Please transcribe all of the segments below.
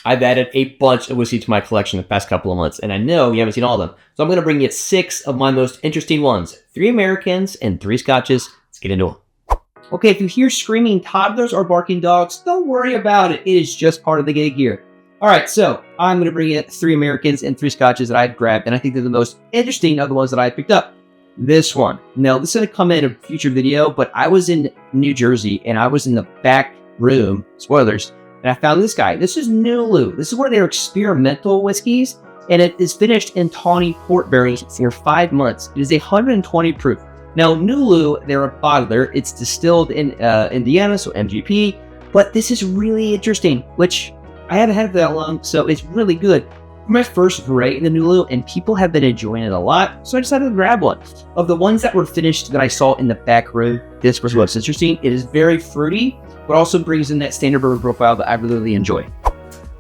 I've added a bunch of whiskey to my collection the past couple of months, and I know you haven't seen all of them. So I'm going to bring you 6 of my most interesting ones. 3 Americans and 3 Scotches. Let's get into them. Okay, if you hear screaming toddlers or barking dogs, don't worry about it. It is just part of the gig here. All right, so I'm going to bring you 3 Americans and 3 Scotches that I've grabbed, and I think they're the most interesting of the ones that I picked up. This one. Now, this is going to come in a future video, but I was in New Jersey, and I was in the back room, spoilers, and I found this guy. This is Nulu. This is one of their experimental whiskeys, and it is finished in tawny port barrels for 5 months. It is 120 proof. Now, Nulu, they're a bottler. It's distilled in Indiana, so MGP, but this is really interesting, which I haven't had it for that long, so it's really good. My first variety in the Nulu, and people have been enjoying it a lot, so I decided to grab one. Of the ones that were finished that I saw in the back room, this was what's interesting. It is very fruity, but also brings in that standard bourbon profile that I really enjoy.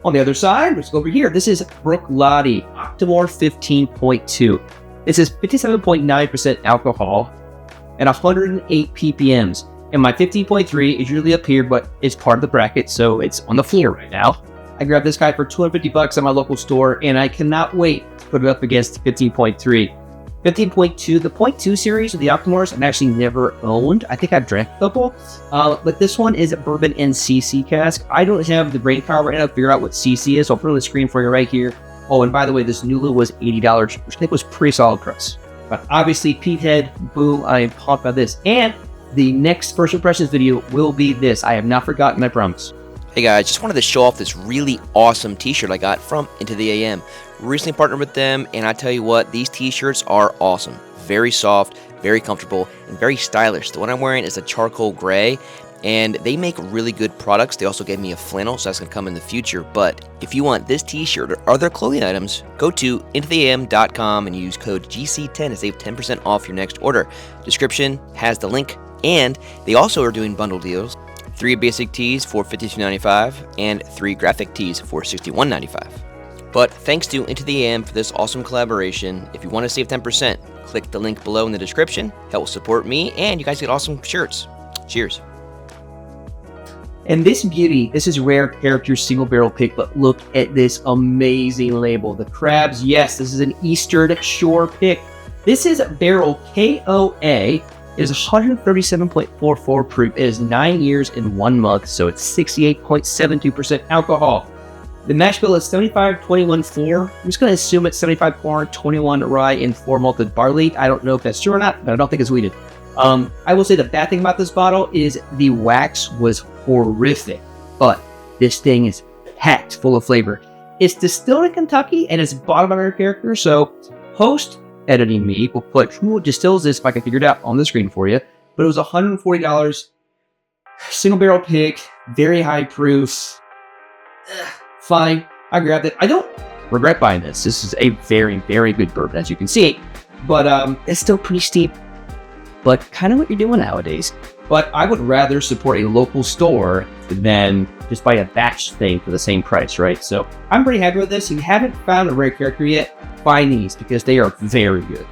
On the other side, let's go over here. This is Bruichladdich Octomore 15.2. This is 57.9% alcohol and 108 ppms. And my 15.3 is usually up here, but it's part of the bracket, so it's on the floor right now. I grabbed this guy for $250 at my local store, and I cannot wait to put it up against 15.3. 15.2, the 0.2 series of the Octomores I've actually never owned. I think I've drank a couple, but this one is a bourbon and CC cask. I don't have the brain power right now to figure out what CC is, so I'll put it on the screen for you right here. Oh, and by the way, this Nulu was $80, which I think was pretty solid price. But obviously, Pete Head, boom, I am pumped about this. And the next first impressions video will be this. I have not forgotten, I promise. Hey guys, just wanted to show off this really awesome t-shirt I got from Into the AM. Recently partnered with them, and I tell you what, these t-shirts are awesome. Very soft, very comfortable, and very stylish. The one I'm wearing is a charcoal gray, and they make really good products. They also gave me a flannel, so that's going to come in the future. But if you want this t-shirt or other clothing items, go to intotheam.com and use code GC10 to save 10% off your next order. Description has the link, and they also are doing bundle deals. 3 basic tees for $52.95 and 3 graphic tees for $61.95. But thanks to Into the AM for this awesome collaboration. If you want to save 10%, click the link below in the description. Help support me, and you guys get awesome shirts. Cheers. And this beauty, this is Rare Character Single Barrel Pick, but look at this amazing label. The crabs, yes, this is an Eastern Shore pick. This is barrel KOA. It is 137.44 proof. It is 9 years and 1 month, so it's 68.72% alcohol. The mash bill is 75-21-4. I'm just going to assume it's 75 corn, 21 rye, and 4 malted barley. I don't know if that's true or not, but I don't think it's wheated. I will say the bad thing about this bottle is the wax was horrific, but this thing is packed full of flavor. It's distilled in Kentucky, and it's bottled by Rare Character, so host editing me will put who distills this if I can figure it out on the screen for you. But it was $140, single barrel pick, very high proof. Fine, I grabbed it. I don't regret buying this. This is a very, very good bourbon, as you can see, but it's still pretty steep. But kind of what you're doing nowadays. But I would rather support a local store than just buy a batch thing for the same price, right? So I'm pretty happy with this. If you haven't found a Rare Character yet, find these because they are very good.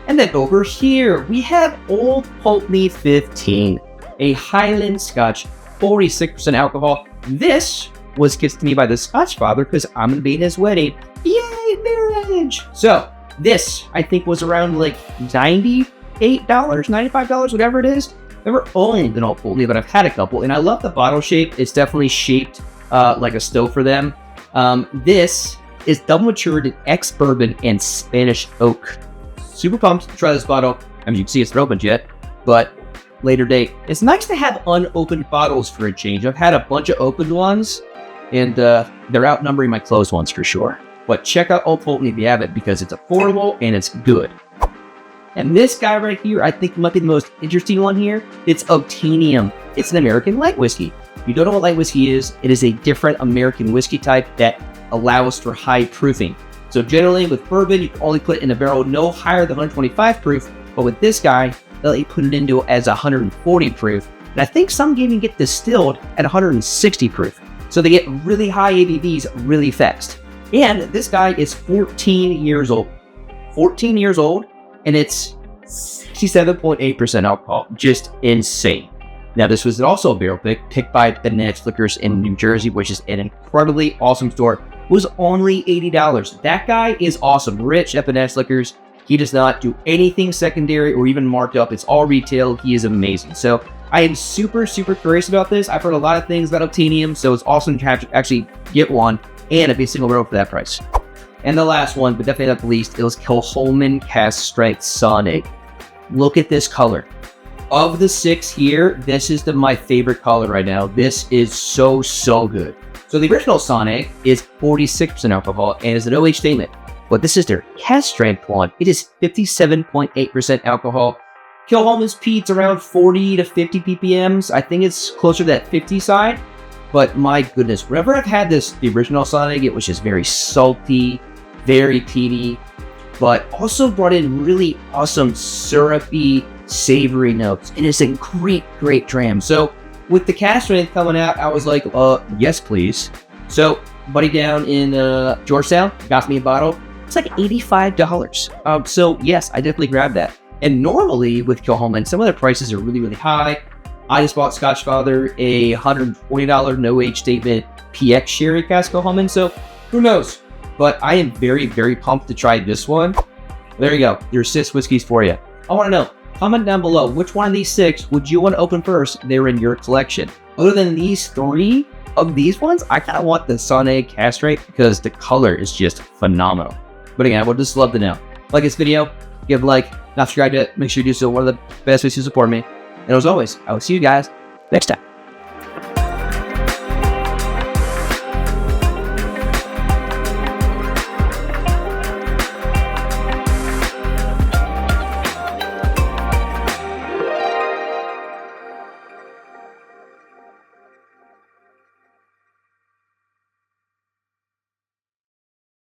And then over here, we have Old Pulteney 15, a Highland Scotch, 46% alcohol. This was gifted to me by the Scotch father because I'm going to be in his wedding. Yay, marriage! So this, I think, was around like $98, $95, whatever it is. Never owned an Old Pulteney, but I've had a couple, and I love the bottle shape. It's definitely shaped like a stove for them. This is double matured in ex-bourbon and Spanish oak. Super pumped to try this bottle. I mean, you can see it's not opened yet, but later date. It's nice to have unopened bottles for a change. I've had a bunch of opened ones, and they're outnumbering my closed ones for sure. But check out Old Pulteney if you have it, because it's affordable and it's good. And this guy right here, I think might be the most interesting one here. It's Obtainium. It's an American light whiskey. If you don't know what light whiskey is, it is a different American whiskey type that allows for high proofing. So generally with bourbon, you can only put it in a barrel no higher than 125 proof, but with this guy, they'll let you put it into as 140 proof. And I think some even get distilled at 160 proof. So they get really high ABVs really fast. And this guy is 14 years old. 14 years old, and it's 67.8% alcohol. Just insane. Now, this was also a barrel pick, picked by Bananas Liquors in New Jersey, which is an incredibly awesome store. It was only $80. That guy is awesome. Rich at Bananas Liquors. He does not do anything secondary or even marked up. It's all retail. He is amazing. So I am super, super curious about this. I've heard a lot of things about Obtainium, so it's awesome to actually get one and it'd be a single barrel for that price. And the last one, but definitely not the least, it was Kilchoman Cask Strength Sonic. Look at this color. Of the 6 here, this is my favorite color right now. This is so, so good. So the original Sonic is 46% alcohol and is an OH statement. But this is their cask strength one. It is 57.8% alcohol. Kilchoman's peat's around 40 to 50 ppms. I think it's closer to that 50 side. But my goodness, whenever I've had the original Sonic, it was just very salty, very peaty, but also brought in really awesome syrupy, savory notes. And it's a great, great dram. So with the cask strength coming out, I was like, yes, please. So buddy down in Georgetown got me a bottle. It's like $85. So yes, I definitely grabbed that. And normally with Kilchoman, some of their prices are really, really high. I just bought Scotch Father a $120 no age statement PX Sherry cask Kilchoman. So who knows? But I am very, very pumped to try this one. There you go. There's 6 whiskeys for you. I want to know. Comment down below, which one of these 6 would you want to open first? They're in your collection. Other than these 3 of these ones, I kind of want the Sonic Cask Strength because the color is just phenomenal. But again, I would just love to know. Like this video, give a like, not subscribe yet, make sure you do so. One of the best ways to support me. And as always, I will see you guys next time.